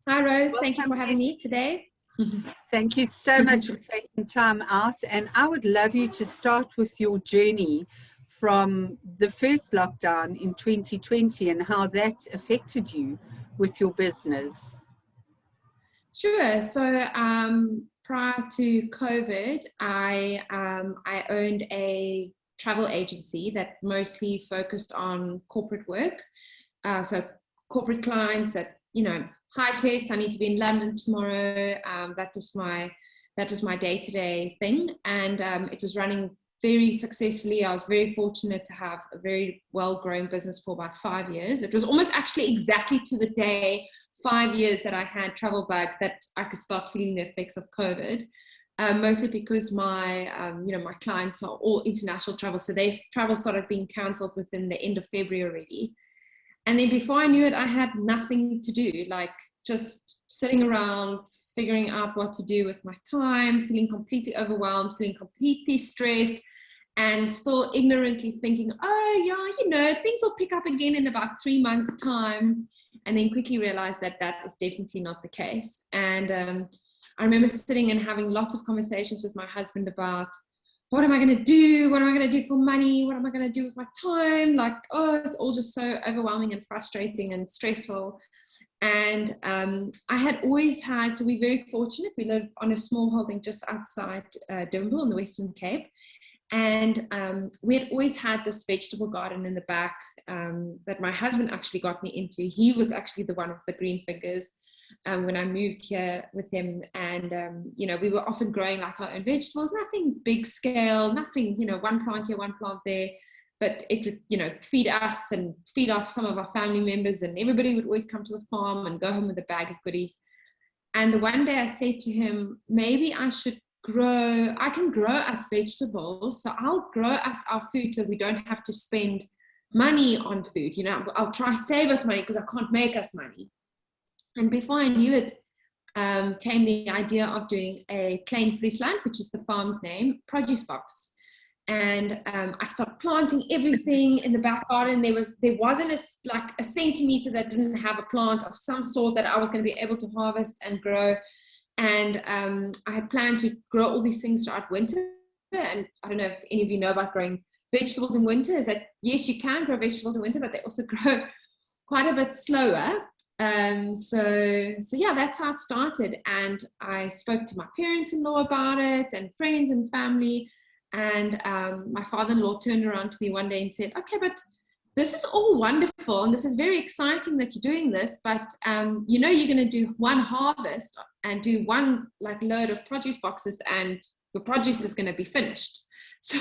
Hi, Rose. Thank you Welcome, for having Tessi. me today. Thank you so much for taking time out. And I would love you to start with your journey from the first lockdown in 2020 and how that affected you with your business. Sure. So, prior to COVID, I owned a travel agency that mostly focused on corporate work. So, corporate clients that hi Tess, I need to be in London tomorrow. That was my day-to-day thing, and it was running very successfully. I was very fortunate to have a very well-grown business for about 5 years. It was almost actually exactly to the day 5 years that I had travel bug that I could start feeling the effects of COVID. Mostly because my clients are all international travel, so their travel started being cancelled within the end of February already. And then before I knew it, I had nothing to do, like just sitting around, figuring out what to do with my time, feeling completely overwhelmed, feeling completely stressed, and still ignorantly thinking, oh yeah, things will pick up again in about 3 months' time. And then quickly realized that that is definitely not the case. And I remember sitting and having lots of conversations with my husband about, what am I going to do? What am I going to do for money? What am I going to do with my time? Like, oh, it's all just so overwhelming and frustrating and stressful. And I had always had, so we're very fortunate. We live on a small holding just outside Durbanville in the Western Cape. And we had always had this vegetable garden in the back that my husband actually got me into. He was actually the one with the green fingers when I moved here with him. And, we were often growing like our own vegetables, nothing big scale, nothing, one plant here, one plant there. But it would, feed us and feed off some of our family members. And everybody would always come to the farm and go home with a bag of goodies. And the one day I said to him, maybe I can grow us vegetables. So I'll grow us our food so we don't have to spend money on food. I'll try save us money because I can't make us money. And before I knew it, came the idea of doing a Klein Friesland, which is the farm's name, produce box. And I started planting everything in the back garden. There wasn't a centimeter that didn't have a plant of some sort that I was going to be able to harvest and grow. And I had planned to grow all these things throughout winter. And I don't know if any of you know about growing vegetables in winter, is that yes, you can grow vegetables in winter, but they also grow quite a bit slower. So yeah, that's how it started. And I spoke to my parents-in-law about it and friends and family. And my father-in-law turned around to me one day and said, okay, but this is all wonderful and this is very exciting that you're doing this, but you're going to do one harvest and do one load of produce boxes and your produce is going to be finished. So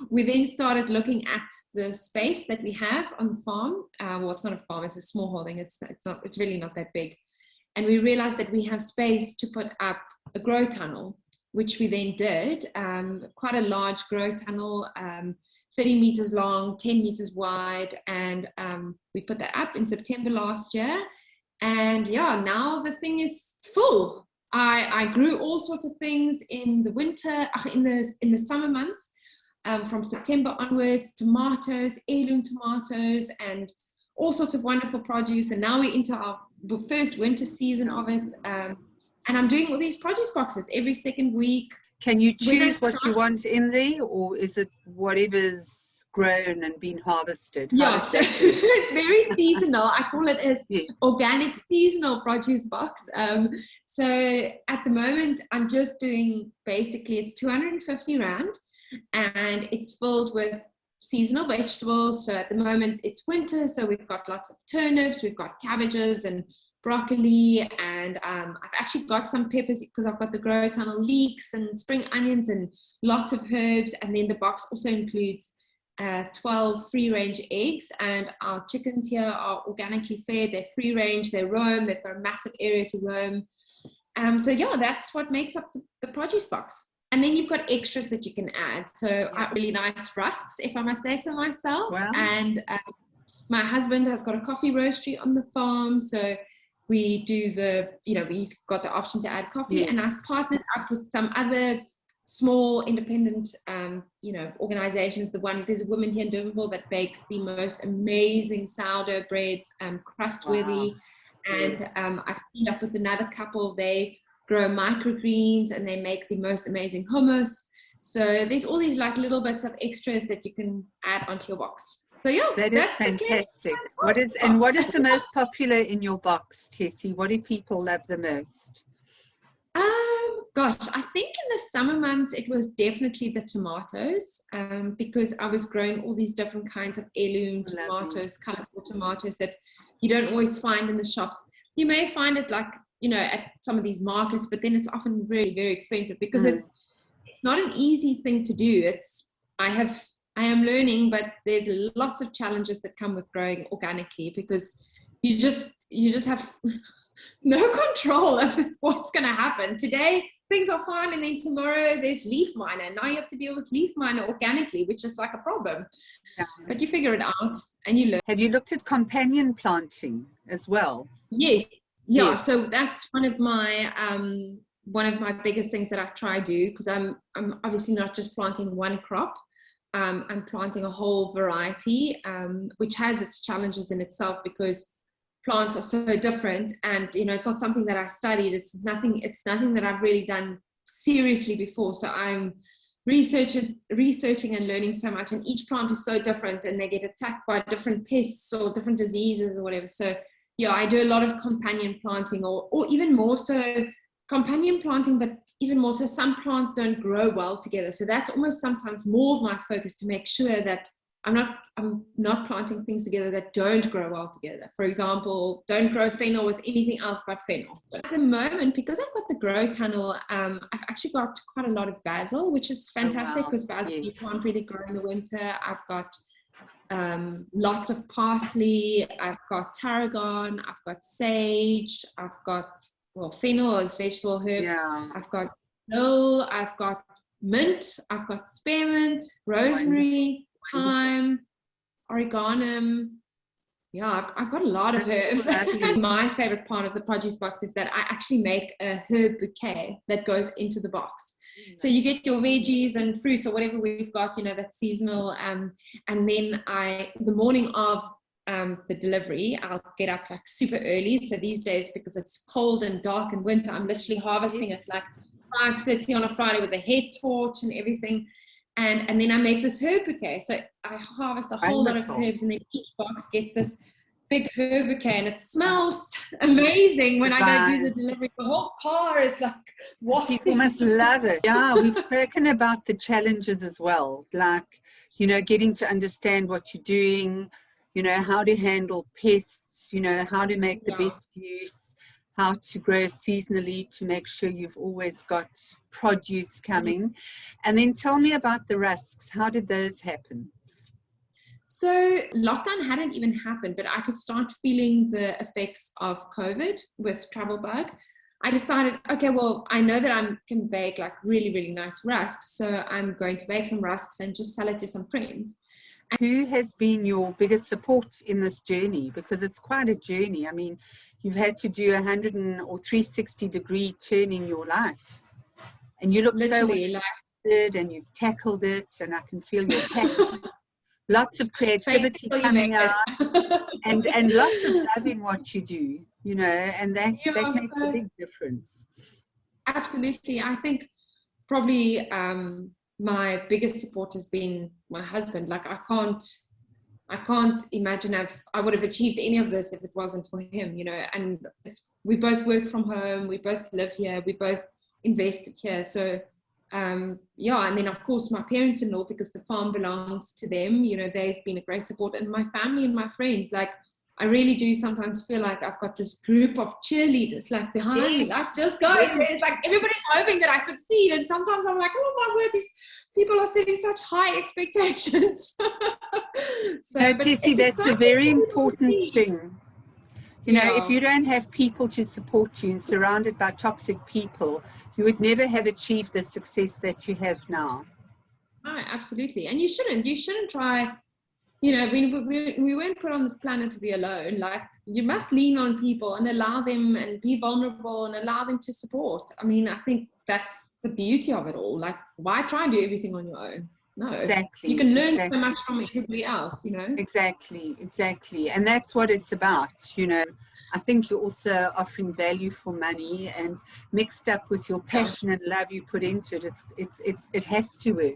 we then started looking at the space that we have on the farm. Well, it's not a farm, it's a small holding. It's really not that big. And we realized that we have space to put up a grow tunnel, which we then did, quite a large grow tunnel, 30 meters long, 10 meters wide. And we put that up in September last year. And yeah, now the thing is full. I grew all sorts of things in the winter, in the summer months, from September onwards, tomatoes, heirloom tomatoes, and all sorts of wonderful produce. And now we're into our first winter season of it. And I'm doing all these produce boxes every second week. Can you choose what you want in there, or is it whatever's grown and been harvested? Yeah, it's very seasonal. I call it as organic seasonal produce box. So at the moment, I'm just doing, basically, it's 250 Rand, and it's filled with seasonal vegetables. So at the moment, it's winter, so we've got lots of turnips, we've got cabbages and broccoli, and I've actually got some peppers because I've got the grow tunnel leeks and spring onions and lots of herbs. And then the box also includes 12 free-range eggs, and our chickens here are organically fed. They're free-range, they roam, they've got a massive area to roam. So yeah, that's what makes up the produce box. And then you've got extras that you can add. So really nice rusks, if I must say so myself. Wow. And my husband has got a coffee roastery on the farm, so we do we got the option to add coffee. Yes. And I've partnered up with some other small independent organizations. There's a woman here in Durbanville that bakes the most amazing sourdough breads, crustworthy. Wow. And Yes. I've teamed up with another couple. They grow microgreens and they make the most amazing hummus. So there's all these like little bits of extras that you can add onto your box. So yeah, That is that's the fantastic. Klein What box. is the most popular in your box, Tessie? What do people love the most? Gosh, I think in the summer months it was definitely the tomatoes, because I was growing all these different kinds of heirloom Lovely. tomatoes, colorful tomatoes that you don't always find in the shops. You may find it like, you know, at some of these markets, but then it's often really very expensive because it's not an easy thing to do. I am learning, but there's lots of challenges that come with growing organically because you just have no control of what's going to happen. Today things are fine, and then tomorrow there's leaf miner, and now you have to deal with leaf miner organically, which is like a problem. Yeah. But you figure it out and you learn. Have you looked at companion planting as well? Yes. Yeah, Yes. so that's one of my biggest things that I try to do, because I'm obviously not just planting one crop. I'm planting a whole variety, which has its challenges in itself because plants are so different, and you know, it's not something that I studied. It's nothing that I've really done seriously before. So I'm researching and learning so much, and each plant is so different, and they get attacked by different pests or different diseases or whatever. So yeah, I do a lot of companion planting, or even more so companion planting, but even more so some plants don't grow well together. So that's almost sometimes more of my focus, to make sure that I'm not planting things together that don't grow well together. For example, don't grow fennel with anything else but fennel. So at the moment, because I've got the grow tunnel, I've actually got quite a lot of basil, which is fantastic because basil you can't really grow in the winter. I've got lots of parsley, I've got tarragon, I've got sage, I've got, well, fennel is vegetable herb. Yeah. I've got dill, I've got mint, I've got spearmint, rosemary, thyme, oregano. Yeah, I've got a lot of herbs. My favorite part of the produce box is that I actually make a herb bouquet that goes into the box. So you get your veggies and fruits or whatever we've got, you know, that's seasonal. And then the morning of the delivery, I'll get up like super early. So these days, because it's cold and dark and winter, I'm literally harvesting at like 5:30 on a Friday with a head torch and everything. And then I make this herb bouquet. So I harvest a whole lot of herbs, and then each box gets this big herb bouquet, and it smells amazing when I go do the delivery. The whole car is like wafting. People must love it. Yeah, we've spoken about the challenges as well, like, you know, getting to understand what you're doing, you know, how to handle pests, you know, how to make the best use, how to grow seasonally to make sure you've always got produce coming. And then tell me about the rusks. How did those happen? So lockdown hadn't even happened, but I could start feeling the effects of COVID with travel bug. I decided, okay, well, I know that I can bake like really, really nice rusks. So I'm going to bake some rusks and just sell it to some friends. Who has been your biggest support in this journey? Because it's quite a journey. I mean, you've had to do 360-degree turn in your life. And you look literally so excited, and you've tackled it, and I can feel your passion. Lots of creativity coming out, and lots of loving what you do, you know, and that makes a big difference. Absolutely. I think probably my biggest support has been my husband. Like I can't imagine I would have achieved any of this if it wasn't for him, you know. And we both work from home, we both live here, we both invested here. So yeah, and then of course my parents-in-law, because the farm belongs to them, you know, they've been a great support, and my family and my friends. Like I really do sometimes feel like I've got this group of cheerleaders like behind me, like just go. It's like everybody's hoping that I succeed, and sometimes I'm like, oh my word, these people are setting such high expectations. So Tessi, that's a very important thing. You know, if you don't have people to support you and surrounded by toxic people, you would never have achieved the success that you have now. Oh, absolutely. And you shouldn't try, you know, we weren't put on this planet to be alone. Like you must lean on people and allow them and be vulnerable and allow them to support. I mean, I think that's the beauty of it all. Like why try and do everything on your own? No, exactly. You can learn so much from everybody else, you know. Exactly. And that's what it's about, you know. I think you're also offering value for money, and mixed up with your passion and love you put into it, it has to work.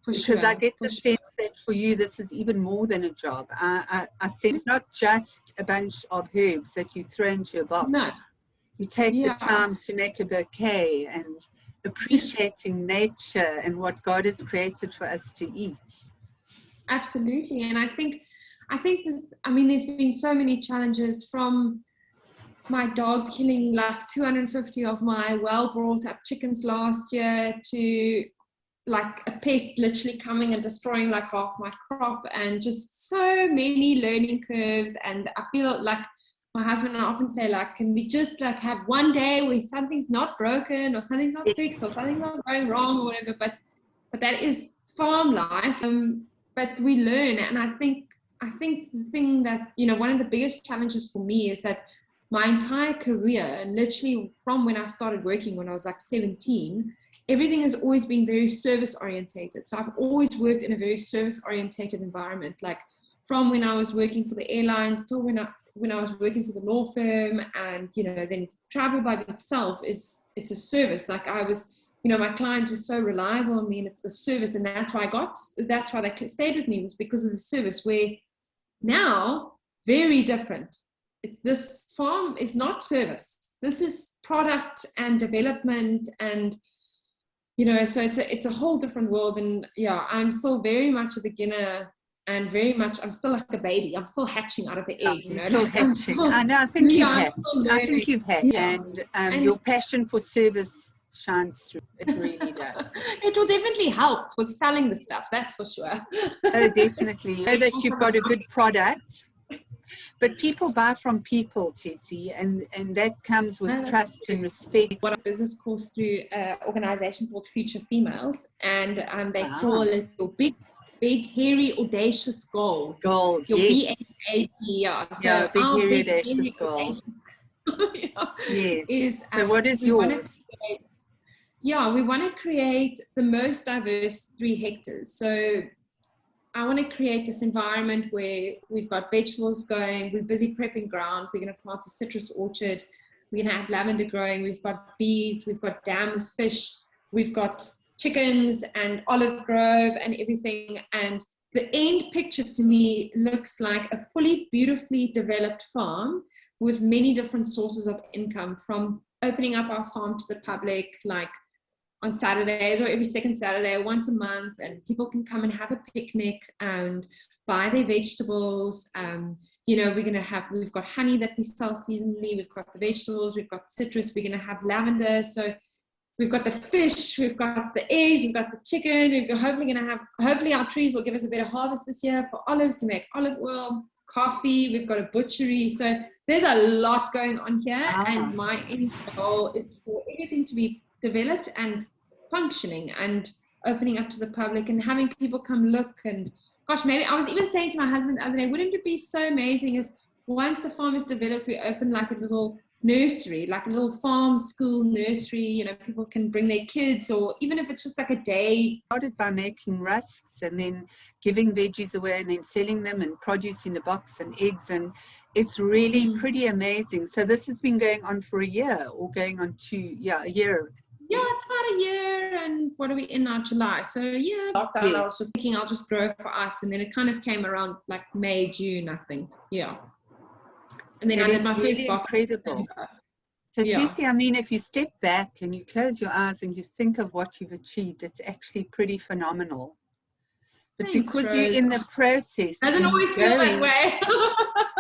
For Because sure. I get the For sure. sense that for you, this is even more than a job. I sense it's not just a bunch of herbs that you throw into a box. No. You take the Yeah. time to make a bouquet and appreciating nature and what God has created for us to eat. Absolutely. And I think that, I mean, there's been so many challenges, from my dog killing like 250 of my well brought up chickens last year, to like a pest literally coming and destroying like half my crop, and just so many learning curves. And I feel like my husband and I often say, like, can we just like have one day where something's not broken, or something's not fixed, or something's not going wrong, or whatever. But that is farm life. But we learn. And I think the thing that, you know, one of the biggest challenges for me is that my entire career, literally from when I started working when I was like 17, everything has always been very service orientated. So I've always worked in a very service orientated environment, like from when I was working for the airlines till when I was working for the law firm. And, you know, then travel by itself it's a service. Like I was, you know, my clients were so reliable on me, and it's the service. And that's why they stayed with me, was because of the service. Where now, very different. This farm is not service. This is product and development, and, you know, so it's a whole different world. And yeah, I'm still very much a beginner, and very much, I'm still like a baby. I'm still hatching out of the egg, you know. Still hatching. I know, I think you've hatched. I think you've hatched. Yeah. And your passion for service shines through. It really does. It will definitely help with selling the stuff, that's for sure. Oh, definitely. You know that you've got a good product, but people buy from people, Tessi, and that comes with trust and respect. What a business course through an organization called Future Females, and they call it your big, hairy, audacious goal. Goal, your yes. BHAP, yeah. So yeah, big, our hairy, big, audacious goal. Yes. So what is yours? We want to create the most diverse 3 hectares. So I want to create this environment where we've got vegetables going, we're busy prepping ground, we're going to plant a citrus orchard, we're going to have lavender growing, we've got bees, we've got dams, fish, we've got chickens and olive grove and everything. And the end picture to me looks like a fully, beautifully developed farm with many different sources of income, from opening up our farm to the public, like on Saturdays or every second Saturday, once a month, and people can come and have a picnic and buy their vegetables. You know, we've got honey that we sell seasonally, we've got the vegetables, we've got citrus, we're going to have lavender. So we've got the fish, we've got the eggs, we've got the chicken. Hopefully our trees will give us a better harvest this year for olives to make olive oil, coffee. We've got a butchery. So there's a lot going on here. And my end goal is for everything to be developed and functioning and opening up to the public and having people come look. And gosh, maybe I was even saying to my husband the other day, wouldn't it be so amazing as once the farm is developed, we open like a little nursery, like a little farm school nursery, you know, people can bring their kids, or even if it's just like a day. Started by making rusks and then giving veggies away and then selling them and produce in a box and eggs, and it's really pretty amazing. So this has been going on for a year, or going on a year. Yeah, it's about a year. And what are we in now? July. So yeah, lockdown. Yes. I was just thinking I'll just grow for us, and then it kind of came around like May, June, I think. Yeah. And then I did my first box. Incredible. So Tessi, I mean, if you step back and you close your eyes and you think of what you've achieved, it's actually pretty phenomenal. But Thanks, because Rose. you're in the process, doesn't always feel that way.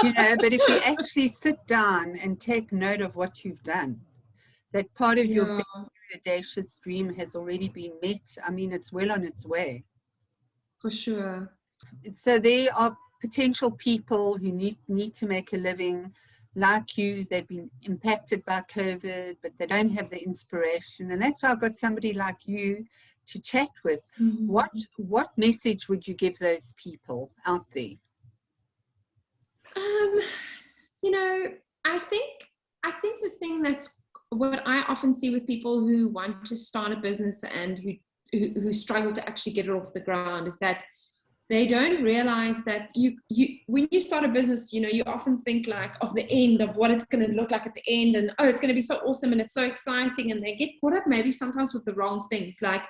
You know, but if you actually sit down and take note of what you've done, that part of your big, audacious dream has already been met. I mean, it's well on its way. For sure. So there are potential people who need to make a living, like you. They've been impacted by COVID, but they don't have the inspiration. And that's why I've got somebody like you to chat with. What message would you give those people out there? You know, I think the thing that's what I often see with people who want to start a business and who struggle to actually get it off the ground is that they don't realize that when you start a business, you often think like of the end, of what it's going to look like at the end, and oh, it's going to be so awesome and it's so exciting, and they get caught up maybe sometimes with the wrong things, like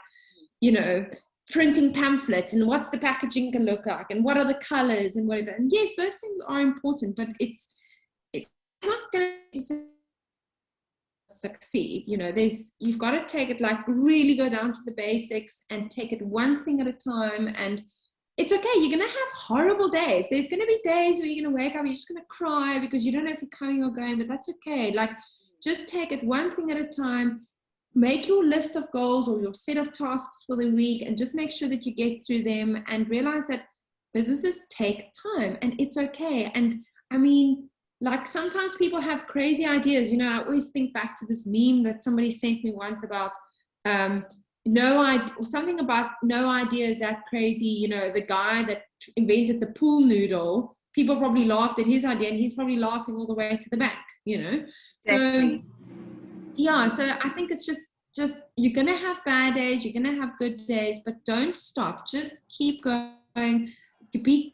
printing pamphlets and what's the packaging going to look like and what are the colors and whatever. And yes, those things are important, but it's not going to succeed. You've got to take it, like really go down to the basics and take it one thing at a time. And it's okay, you're going to have horrible days. There's going to be days where you're going to wake up, you're just going to cry because you don't know if you're coming or going, but that's okay. Like, just take it one thing at a time. Make your list of goals or your set of tasks for the week, and just make sure that you get through them, and realize that businesses take time, and it's okay. And I mean, like, sometimes people have crazy ideas. I always think back to this meme that somebody sent me once about something about no idea is that crazy. The guy that invented the pool noodle, people probably laughed at his idea, and he's probably laughing all the way to the bank. Exactly. So I think it's just you're gonna have bad days, you're gonna have good days, but don't stop. Just keep going. Be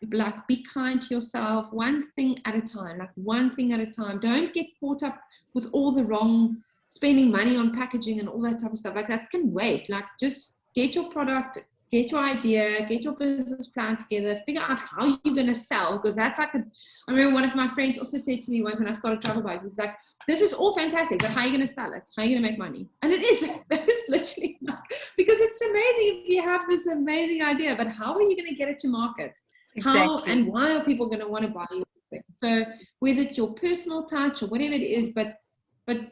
kind to yourself, one thing at a time. Don't get caught up with all the wrong, spending money on packaging and all that type of stuff. Like, that can wait. Like, just get your product, get your idea, get your business plan together, figure out how you're going to sell, because that's like I remember one of my friends also said to me once when I started Travel Bike, he's like, this is all fantastic, but how are you going to sell it? How are you going to make money? And it is literally like, because it's amazing if you have this amazing idea, but how are you going to get it to market? Exactly. How and why are people going to want to buy your thing? So whether it's your personal touch or whatever it is, but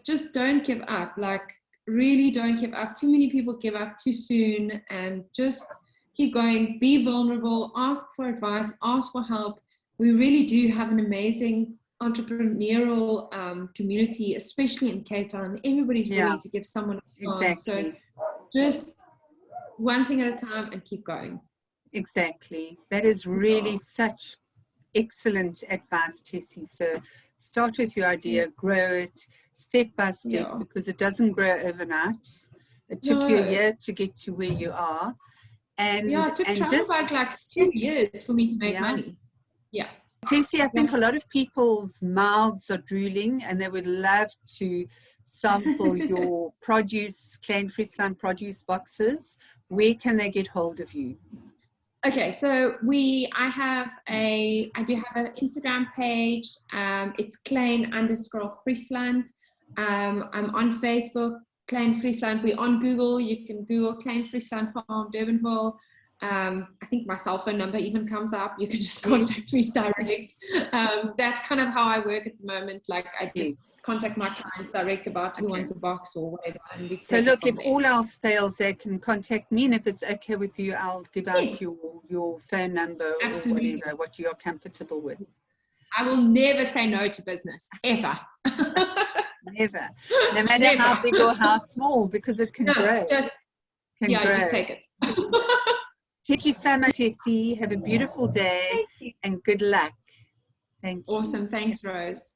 just don't give up. Like, really don't give up. Too many people give up too soon, and just keep going. Be vulnerable. Ask for advice. Ask for help. We really do have an amazing entrepreneurial community, especially in Cape Town. Everybody's willing to give someone a chance. Exactly. So just one thing at a time and keep going. Exactly. That is really such excellent advice, Tessi. So start with your idea, grow it step by step, because it doesn't grow overnight. It took you a year to get to where you are. And it took Travel Bike like 2 years for me to make money. Yeah. Tessi, I think a lot of people's mouths are drooling, and they would love to sample your produce, Klein Friesland produce boxes. Where can they get hold of you? Okay, so I do have an Instagram page. It's Klein_Friesland. I'm on Facebook, Klein Friesland. We're on Google. You can Google Klein Friesland Farm, Durbanville. I think my cell phone number even comes up. You can just contact me directly. That's kind of how I work at the moment. Like, I just contact my clients direct about who wants a box or whatever. And so look, if all else fails, they can contact me, and if it's okay with you, I'll give out your phone number or whatever, what you're comfortable with. I will never say no to business, ever. Never. No matter how big or how small, because it can grow. Just take it. Thank you so much, Tessi. Have a beautiful day and good luck. Thank you. Awesome. Thanks, Rose.